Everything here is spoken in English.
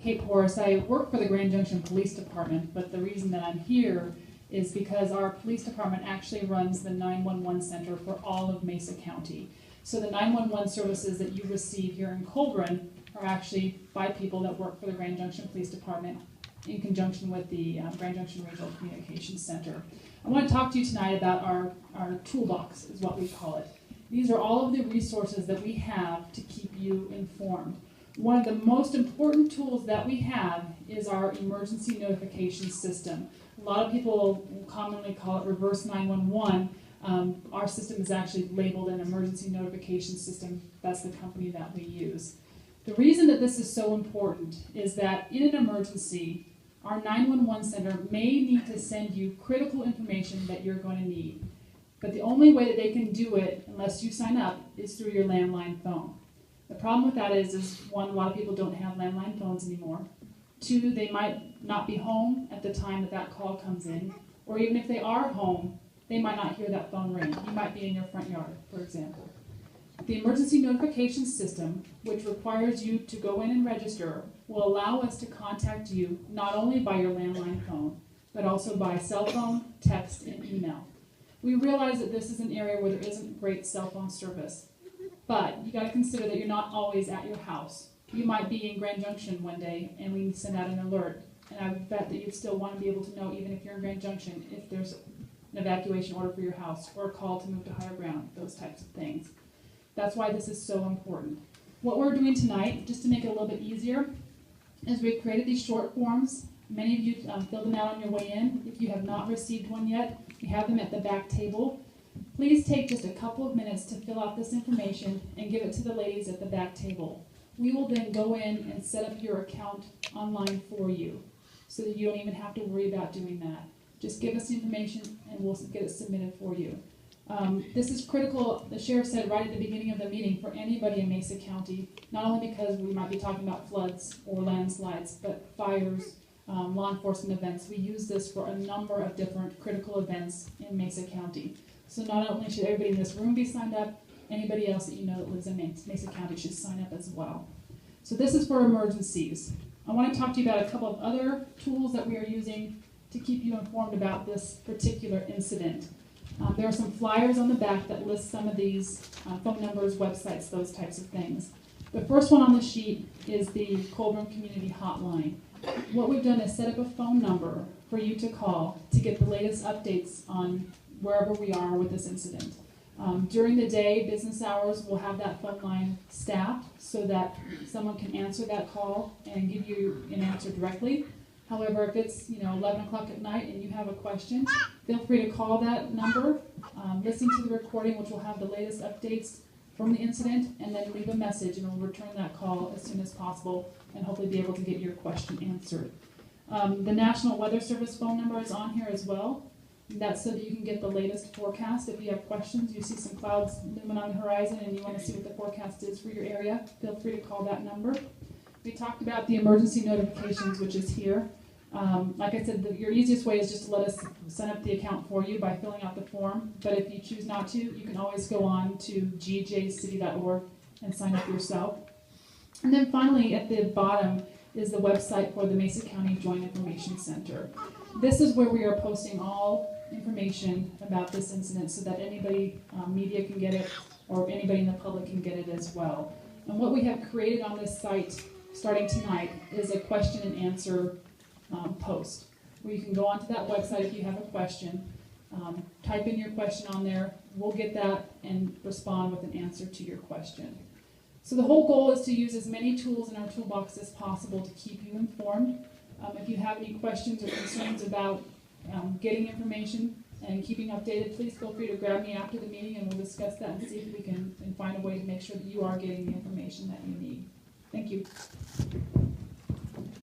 Kate Porras. I work for the Grand Junction Police Department, but the reason that I'm here is because our police department actually runs the 911 center for all of Mesa County. So the 911 services that you receive here in Colburn are actually by people that work for the Grand Junction Police Department in conjunction with the Grand Junction Regional Communications Center. I want to talk to you tonight about our toolbox, is what we call it. These are all of the resources that we have to keep you informed. One of the most important tools that we have is our emergency notification system. A lot of people commonly call it reverse 911. Our system is actually labeled an emergency notification system. That's the company that we use. The reason that this is so important is that in an emergency, our 911 center may need to send you critical information that you're going to need. But the only way that they can do it, unless you sign up, is through your landline phone. The problem with that is one, a lot of people don't have landline phones anymore. Two, they might not be home at the time that that call comes in. Or even if they are home, they might not hear that phone ring. You might be in your front yard, for example. The emergency notification system, which requires you to go in and register, will allow us to contact you not only by your landline phone, but also by cell phone, text, and email. We realize that this is an area where there isn't great cell phone service, but you got to consider that you're not always at your house. You might be in Grand Junction one day and we send out an alert, and I bet that you'd still want to be able to know, even if you're in Grand Junction, if there's an evacuation order for your house or a call to move to higher ground, those types of things. That's why this is so important. What we're doing tonight, just to make it a little bit easier, is we've created these short forms. Many of you filled them out on your way in. If you have not received one yet, we have them at the back table. Please take just a couple of minutes to fill out this information and give it to the ladies at the back table. We will then go in and set up your account online for you so that you don't even have to worry about doing that. Just give us the information and we'll get it submitted for you. This is critical, the sheriff said right at the beginning of the meeting, for anybody in Mesa County, not only because we might be talking about floods or landslides, but fires, law enforcement events. We use this for a number of different critical events in Mesa County. So not only should everybody in this room be signed up, anybody else that you know that lives in Mesa County should sign up as well. So this is for emergencies. I want to talk to you about a couple of other tools that we are using to keep you informed about this particular incident. There are some flyers on the back that list some of these phone numbers, websites, those types of things. The first one on the sheet is the Colburn Community Hotline. What we've done is set up a phone number for you to call to get the latest updates on wherever we are with this incident. During the day, business hours, we'll have that phone line staffed so that someone can answer that call and give you an answer directly. However, if it's 11 o'clock at night and you have a question, feel free to call that number, listen to the recording, which will have the latest updates from the incident, and then leave a message, and we'll return that call as soon as possible and hopefully be able to get your question answered. The National Weather Service phone number is on here as well. That's so that you can get the latest forecast. If you have questions, you see some clouds looming on the horizon and you want to see what the forecast is for your area, feel free to call that number. We talked about the emergency notifications, which is here. Like I said, your easiest way is just to let us set up the account for you by filling out the form. But if you choose not to, you can always go on to gjcity.org and sign up yourself. And then finally, at the bottom is the website for the Mesa County Joint Information Center. This is where we are posting all information about this incident so that anybody, media can get it, or anybody in the public can get it as well. And what we have created on this site starting tonight is a question and answer post, where you can go onto that website if you have a question, type in your question on there, we'll get that and respond with an answer to your question. So the whole goal is to use as many tools in our toolbox as possible to keep you informed. If you have any questions or concerns about getting information and keeping updated, please feel free to grab me after the meeting and we'll discuss that and see if we can find a way to make sure that you are getting the information that you need. Thank you.